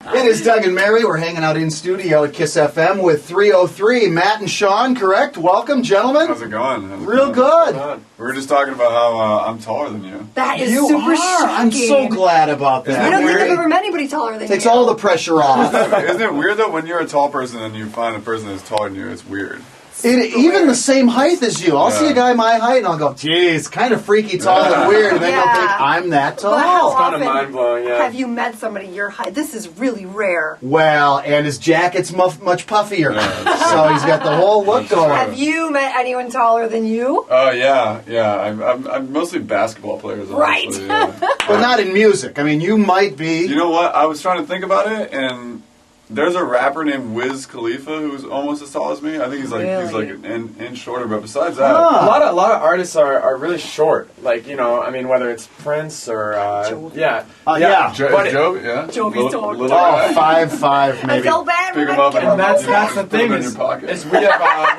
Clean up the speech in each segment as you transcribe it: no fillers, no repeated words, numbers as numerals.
It is Doug and Mary. We're hanging out in studio at Kiss FM with 303. Matt and Sean, correct? Welcome, gentlemen. How's it going? Real good. We were just talking about how I'm taller than you. That is You super are. shocking. I'm so glad about that. I don't think weird? I've ever met anybody taller than Takes you. all the pressure off. Isn't it weird though when you're a tall person and you find a person that's taller than you? It's weird. Even the same height as you. I'll see a Yeah. guy my height and I'll go, geez, kind of freaky tall and weird. And then Yeah. they'll think I'm that But how tall. kind of often mind-blowing, yeah. have you met somebody your height? This is really rare. Well, and his jacket's much puffier. Yeah. So he's got the whole look going. Have you met anyone taller than you? Oh yeah. I'm mostly basketball players. Right. Honestly, yeah. But not in music. I mean, you might be. You know what? I was trying to think about it, and there's a rapper named Wiz Khalifa who's almost as tall as me. I think he's like Really? an inch shorter. But besides that, Huh. A lot of artists are really short. Like, you know, I mean, whether it's Prince or Jovi. yeah. Yeah. Joe, yeah, Jovi's tall. little Oh, guy. 5'5", I maybe. felt bad Pick when him up I and came That's over. the Put thing them in is, your pocket. is we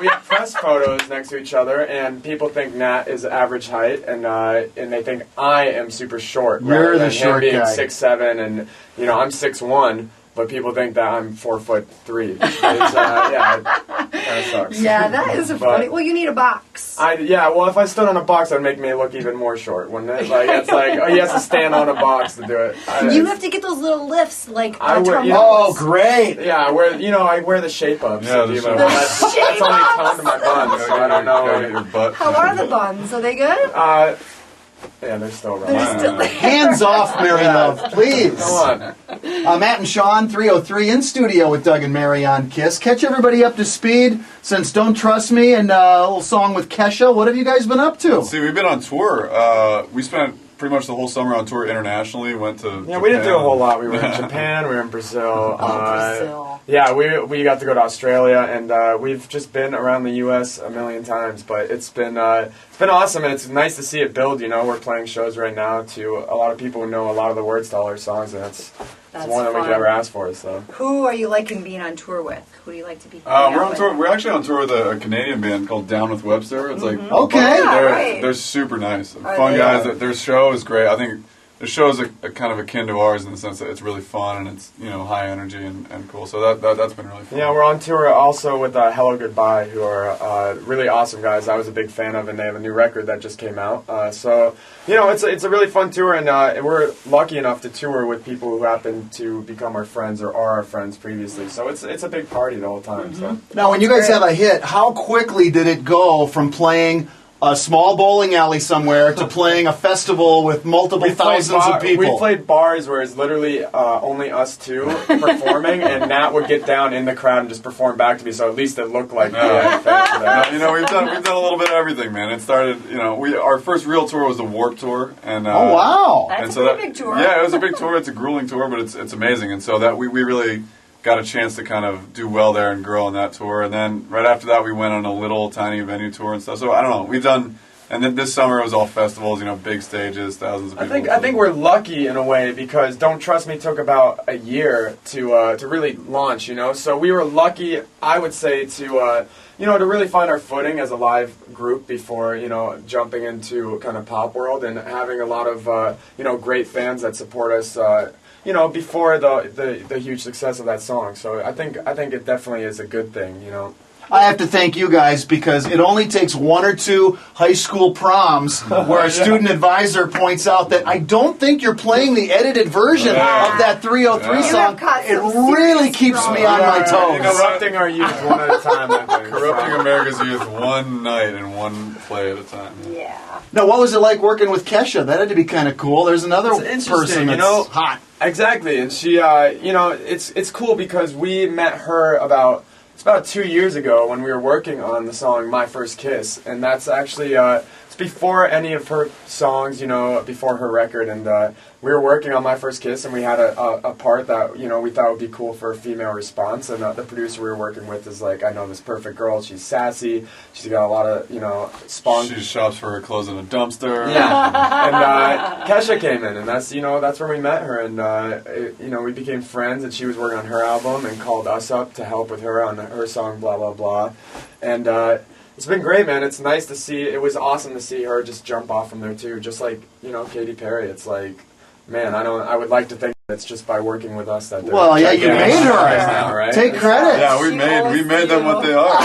have press photos next to each other, and people think Nat is average height, and they think I am super short. You're rather the than short him being guy. 6'7", and you know I'm 6'1", but people think that I'm 4'3". It's yeah, it kind of sucks. Yeah, that is But- funny. Well, you need a box. Well, if I stood on a box, that'd make me look even more short, wouldn't it? Like, it's like, oh, he has to stand on a box to do it. You have to get those little lifts, like I would- trombones. yeah. Oh, great. Yeah, I wear the shape ups. Yeah, the Devo. shape-ups. That's only shape-ups! toned to my buns, so I don't Gotta get know. your butt. How are the buns? Are they good? Yeah, they're still They're around. still Hands off, Mary Love, please. Come on. Matt and Sean, 303 in studio with Doug and Mary on Kiss. Catch everybody up to speed since Don't Trust Me and a little song with Kesha. What have you guys been up to? See, we've been on tour. We spent pretty much the whole summer on tour internationally. Went to Yeah, we didn't do a Japan. whole lot. We were in Japan, we were in Brazil. Brazil. Yeah, we got to go to Australia, and we've just been around the U.S. a million times. But it's been awesome, and it's nice to see it build. You know, we're playing shows right now to a lot of people who know a lot of the words to all our songs, and it's more than we could fun. ever ask for. So. Who are you liking being on tour with? Who do you like to be? We're on tour. We're actually on tour with a Canadian band called Down with Webster. It's like Okay. Yeah, they're right. they're super nice, Are fun they? guys. Their show is great. I think the show is a kind of akin to ours in the sense that it's really fun and it's high energy and cool. So that's been really fun. Yeah, we're on tour also with Hello Goodbye, who are really awesome guys. I was a big fan of, and they have a new record that just came out. So it's a really fun tour, and we're lucky enough to tour with people who happen to become our friends or are our friends previously. So it's a big party the whole time. So. Now, when you guys have a hit, how quickly did it go from playing a small bowling alley somewhere to playing a festival with multiple thousands of people? We played bars where it's literally only us two performing, and Nat would get down in the crowd and just perform back to me. So at least it looked like we had fans there. We've done a little bit of everything, man. It started, our first real tour was the Warped Tour, and Oh, wow. That's and a pretty big tour. Yeah, it was a big tour. It's a grueling tour, but it's amazing, and so that we really got a chance to kind of do well there and grow on that tour. And then right after that, we went on a little tiny venue tour and stuff. So I don't know, we've done. And then this summer it was all festivals, big stages, thousands of people. I think we're lucky in a way because Don't Trust Me took about a year to really launch, So we were lucky, I would say, to really find our footing as a live group before jumping into kind of pop world and having a lot of great fans that support us. Before the huge success of that song. So I think it definitely is a good thing. I have to thank you guys because it only takes one or two high school proms where a student advisor points out that I don't think you're playing the edited version of that 303 Yeah. song. You have caught It some really serious keeps me trouble. on my toes. Corrupting our youth one at a time. I think. corrupting America's youth one night and one play at a time. Yeah. Now, what was it like working with Kesha? That had to be kind of cool. There's another It's person interesting, that's hot. Exactly, and she, it's cool because we met her about 2 years ago when we were working on the song "My First Kiss," and that's actually it's before any of her songs, before her record, and we were working on "My First Kiss," and we had a part that we thought would be cool for a female response, and the producer we were working with is like, I know this perfect girl. She's sassy. She's got a lot of spunk. She shops for her clothes in a dumpster. Yeah, and Kesha came in, and that's where we met her, and we became friends. And she was working on her album and called us up to help with her on her song "Blah Blah Blah," and it's been great, man. It's nice to see. It was awesome to see her just jump off from there too, just like Katy Perry. It's like, man, I would like to think It's just by working with us that they're Well, yeah, you getting made her. stars now, right? Take credit. Yeah, we She made owes them you. what they are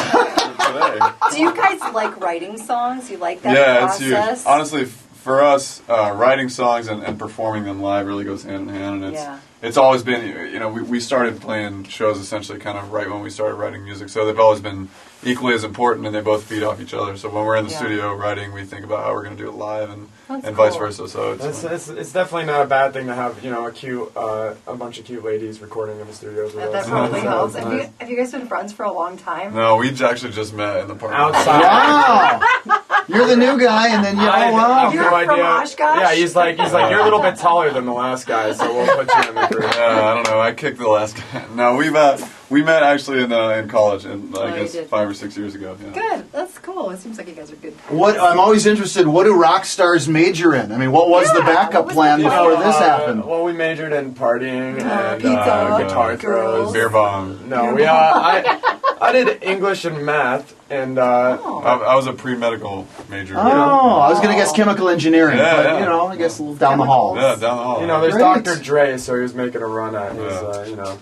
today. Do you guys like writing songs? You like that Yeah, process? it's huge. Honestly, for us, writing songs and performing them live really goes hand in hand, and it's always been, you know, we started playing shows essentially kind of right when we started writing music, so they've always been equally as important, and they both feed off each other. So when we're in the studio writing, we think about how we're going to do it live, and vice versa. So it's definitely not a bad thing to have, you know, a bunch of cute ladies recording in the studios with That us. probably So helps. it's Have nice. you guys been friends for a long time? no, we actually just met in the park Outside. Wow. You're the new guy, and then I wow. have You're no from idea. Oshkosh? Yeah, he's like you're a little bit taller than the last guy, so we'll put you in the group. Yeah, I don't know. I kicked the last guy. No, we met actually in college, and I you guess did. 5 or 6 years ago. Yeah. Good. That's cool. It seems like you guys are good. What I'm always interested. What do rock stars major in? I mean, what was the Yeah, backup what was plan the before plan? this happened? Well, we majored in partying and pizza, guitar girls. throws. Beer bong. No, I did English and math, and I was a pre-medical major. Oh, I was going to guess chemical engineering, Yeah, but yeah. you know, I guess a little down the hall. Yeah, down the hall. you know, there's Great. Dr. Dre, so he was making a run at his, you know.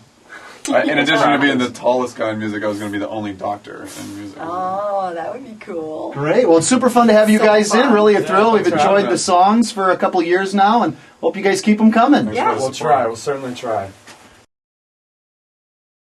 In addition to being the tallest guy in music, I was going to be the only doctor in music. Oh, that would be cool. Great. Well, it's super fun to have you So guys fun. in. Really a Yeah, thrill. We've thanks for enjoyed having the us. songs for a couple years now, and hope you guys keep them coming. Thanks Yeah. for the We'll support. try. We'll certainly try.